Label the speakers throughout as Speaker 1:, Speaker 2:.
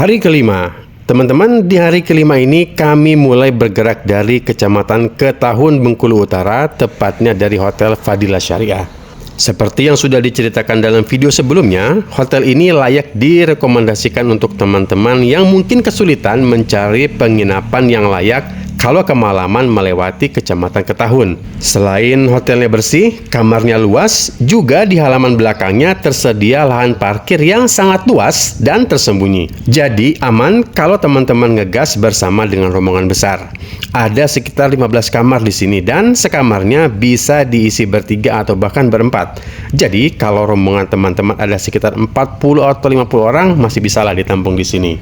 Speaker 1: Hari kelima. Teman-teman, di hari kelima ini kami mulai bergerak dari Kecamatan Ketahun, Bengkulu Utara, tepatnya dari Hotel Fadilah Syariah. Seperti yang sudah diceritakan dalam video sebelumnya, hotel ini layak direkomendasikan untuk teman-teman yang mungkin kesulitan mencari penginapan yang layak kalau kemalaman melewati Kecamatan Ketahun. Selain hotelnya bersih, kamarnya luas, juga di halaman belakangnya tersedia lahan parkir yang sangat luas dan tersembunyi. Jadi aman kalau teman-teman ngegas bersama dengan rombongan besar. Ada sekitar 15 kamar di sini dan sekamarnya bisa diisi bertiga atau bahkan berempat. Jadi kalau rombongan teman-teman ada sekitar 40 atau 50 orang masih bisalah ditampung di sini.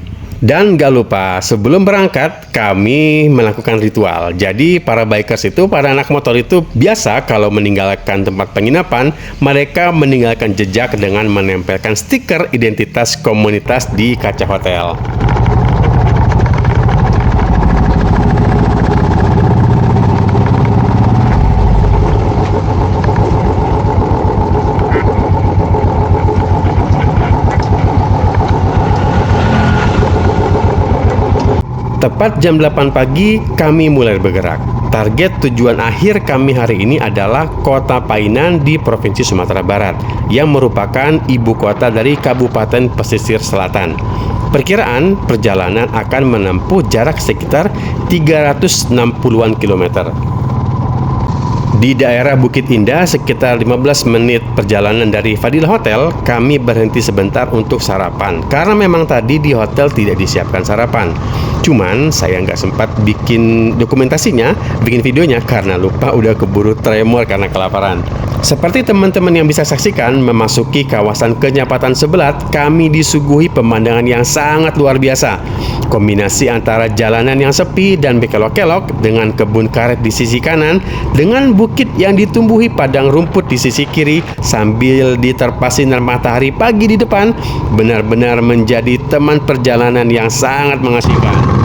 Speaker 1: Dan gak lupa, sebelum berangkat, kami melakukan ritual. Jadi, para bikers itu, para anak motor itu, biasa kalau meninggalkan tempat penginapan, mereka meninggalkan jejak dengan menempelkan stiker identitas komunitas di kaca hotel. Tepat jam 8 pagi, kami mulai bergerak. Target tujuan akhir kami hari ini adalah Kota Painan di Provinsi Sumatera Barat, yang merupakan ibu kota dari Kabupaten Pesisir Selatan. Perkiraan perjalanan akan menempuh jarak sekitar 360-an kilometer. Di daerah Bukit Indah, sekitar 15 menit perjalanan dari Fadilah Hotel, kami berhenti sebentar untuk sarapan. Karena memang tadi di hotel tidak disiapkan sarapan. Cuman saya nggak sempat bikin dokumentasinya, bikin videonya karena lupa udah keburu tremor karena kelaparan. Seperti teman-teman yang bisa saksikan, memasuki kawasan Kenyapatan Sebelat, kami disuguhi pemandangan yang sangat luar biasa. Kombinasi antara jalanan yang sepi dan berkelok-kelok dengan kebun karet di sisi kanan, dengan bukit yang ditumbuhi padang rumput di sisi kiri, sambil diterpa sinar matahari pagi di depan, benar-benar menjadi teman perjalanan yang sangat mengasihkan.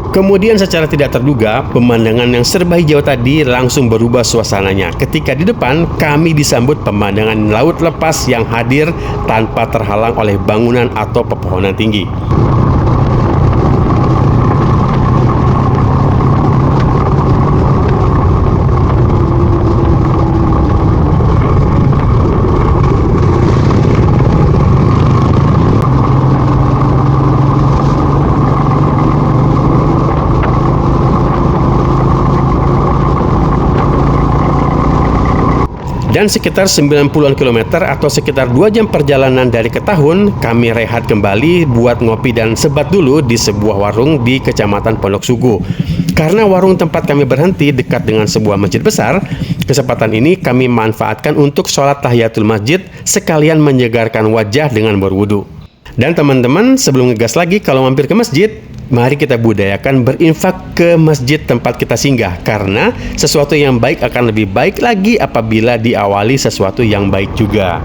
Speaker 1: Kemudian secara tidak terduga, pemandangan yang serba hijau tadi langsung berubah suasananya ketika di depan kami disambut pemandangan laut lepas yang hadir tanpa terhalang oleh bangunan atau pepohonan tinggi. Dan sekitar 90-an kilometer atau sekitar 2 jam perjalanan dari Ketahun, kami rehat kembali buat ngopi dan sebat dulu di sebuah warung di Kecamatan Pondok Sugu. Karena warung tempat kami berhenti dekat dengan sebuah masjid besar, kesempatan ini kami manfaatkan untuk sholat tahiyatul masjid sekalian menyegarkan wajah dengan berwudu. Dan teman-teman, sebelum ngegas lagi kalau mampir ke masjid, mari kita budayakan berinfak ke masjid tempat kita singgah, karena sesuatu yang baik akan lebih baik lagi apabila diawali sesuatu yang baik juga.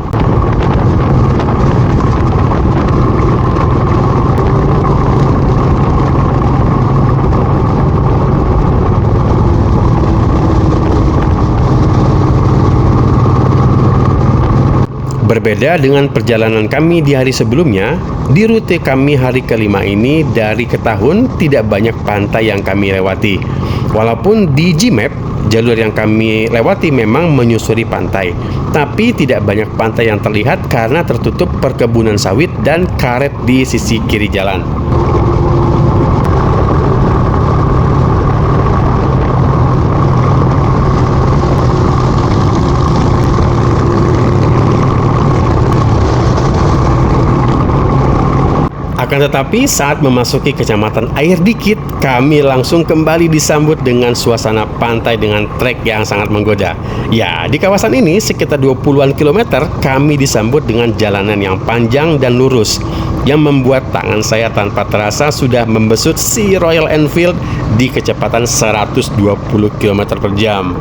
Speaker 1: Berbeda dengan perjalanan kami di hari sebelumnya, di rute kami hari kelima ini dari Ketahun tidak banyak pantai yang kami lewati. Walaupun di Gmap, jalur yang kami lewati memang menyusuri pantai, tapi tidak banyak pantai yang terlihat karena tertutup perkebunan sawit dan karet di sisi kiri jalan. Akan tetapi saat memasuki Kecamatan Air Dikit, kami langsung kembali disambut dengan suasana pantai dengan trek yang sangat menggoda. Ya, di kawasan ini sekitar 20-an kilometer kami disambut dengan jalanan yang panjang dan lurus, yang membuat tangan saya tanpa terasa sudah membesut si Royal Enfield di kecepatan 120 km per jam.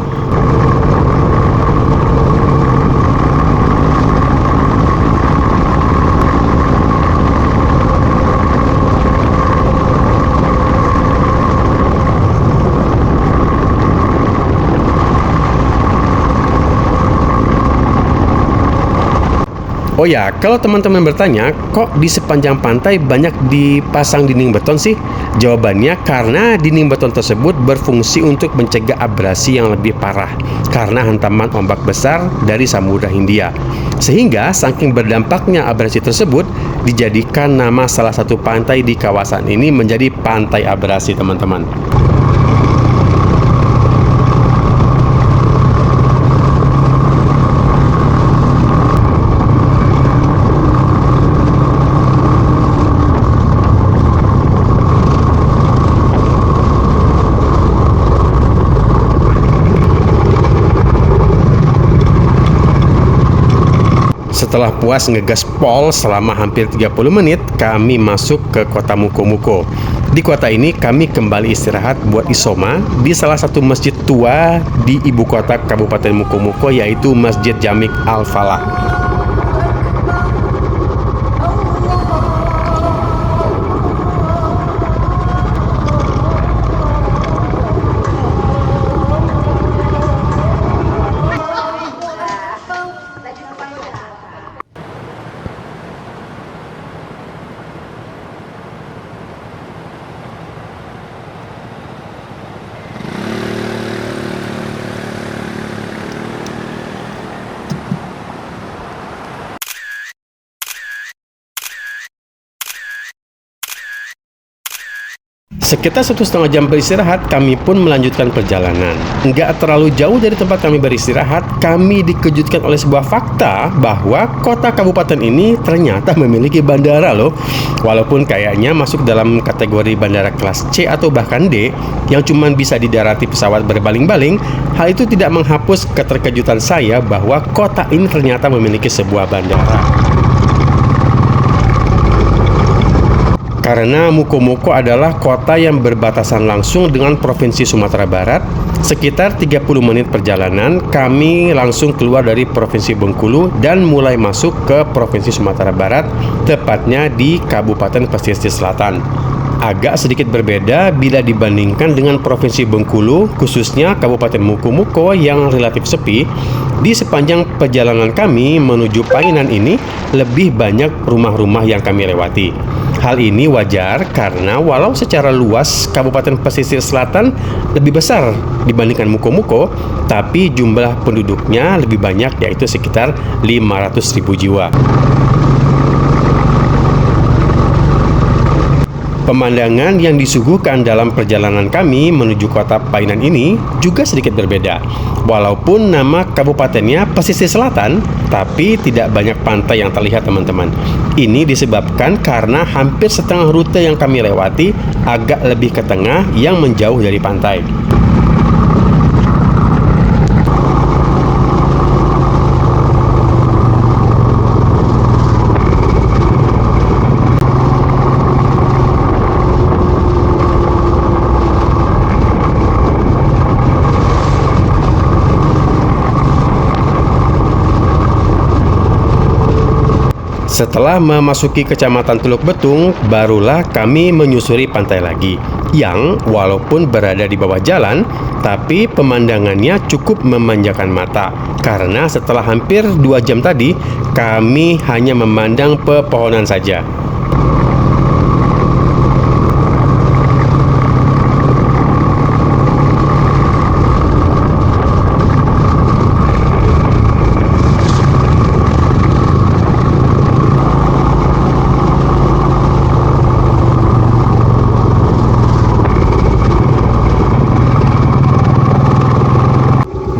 Speaker 1: Oh ya, kalau teman-teman bertanya, kok di sepanjang pantai banyak dipasang dinding beton sih? Jawabannya karena dinding beton tersebut berfungsi untuk mencegah abrasi yang lebih parah karena hantaman ombak besar dari Samudra Hindia. Sehingga saking berdampaknya abrasi tersebut, dijadikan nama salah satu pantai di kawasan ini menjadi Pantai Abrasi, teman-teman. Setelah puas ngegas pol selama hampir 30 menit, kami masuk ke kota Mukomuko. Di kota ini kami kembali istirahat buat isoma di salah satu masjid tua di ibu kota Kabupaten Mukomuko, yaitu Masjid Jamik Al-Falah. Sekitar 1,5 jam beristirahat, kami pun melanjutkan perjalanan. Nggak terlalu jauh dari tempat kami beristirahat, kami dikejutkan oleh sebuah fakta bahwa kota kabupaten ini ternyata memiliki bandara loh. Walaupun kayaknya masuk dalam kategori bandara kelas C atau bahkan D, yang cuma bisa didarati pesawat berbaling-baling, hal itu tidak menghapus keterkejutan saya bahwa kota ini ternyata memiliki sebuah bandara. Karena Mukomuko adalah kota yang berbatasan langsung dengan Provinsi Sumatera Barat, sekitar 30 menit perjalanan kami langsung keluar dari Provinsi Bengkulu dan mulai masuk ke Provinsi Sumatera Barat, tepatnya di Kabupaten Pesisir Selatan. Agak sedikit berbeda bila dibandingkan dengan Provinsi Bengkulu, khususnya Kabupaten Mukomuko yang relatif sepi. Di sepanjang perjalanan kami menuju Painan ini, lebih banyak rumah-rumah yang kami lewati. Hal ini wajar karena walau secara luas Kabupaten Pesisir Selatan lebih besar dibandingkan Mukomuko, tapi jumlah penduduknya lebih banyak, yaitu sekitar 500.000 jiwa. Pemandangan yang disuguhkan dalam perjalanan kami menuju kota Painan ini juga sedikit berbeda. Walaupun nama kabupatennya Pesisir Selatan, tapi tidak banyak pantai yang terlihat, teman-teman. Ini disebabkan karena hampir setengah rute yang kami lewati agak lebih ke tengah yang menjauh dari pantai. Setelah memasuki Kecamatan Teluk Betung, barulah kami menyusuri pantai lagi, yang walaupun berada di bawah jalan, tapi pemandangannya cukup memanjakan mata. Karena setelah hampir 2 jam tadi, kami hanya memandang pepohonan saja.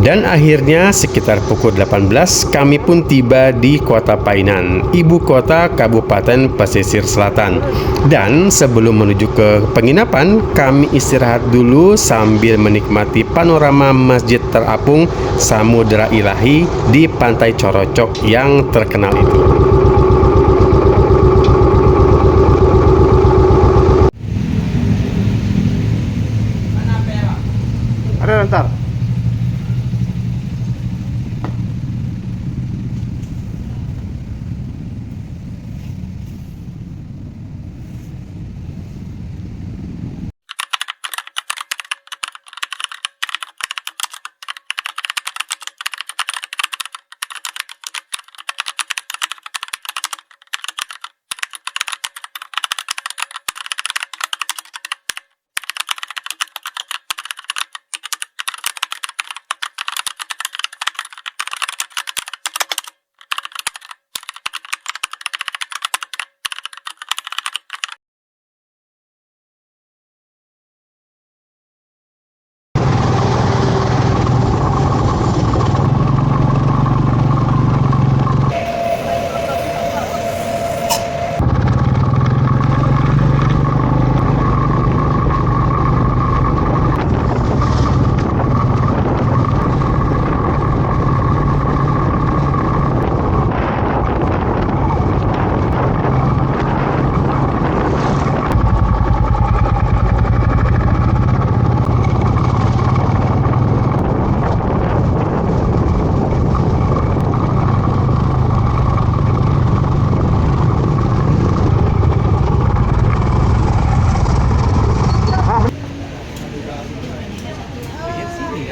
Speaker 1: Dan akhirnya sekitar pukul 18 kami pun tiba di kota Painan, ibu kota Kabupaten Pesisir Selatan. Dan sebelum menuju ke penginapan, kami istirahat dulu sambil menikmati panorama Masjid Terapung Samudra Ilahi di Pantai Corocok yang terkenal itu.
Speaker 2: Ada ntar.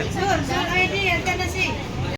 Speaker 2: Sur, Sur, ID, ada nasi.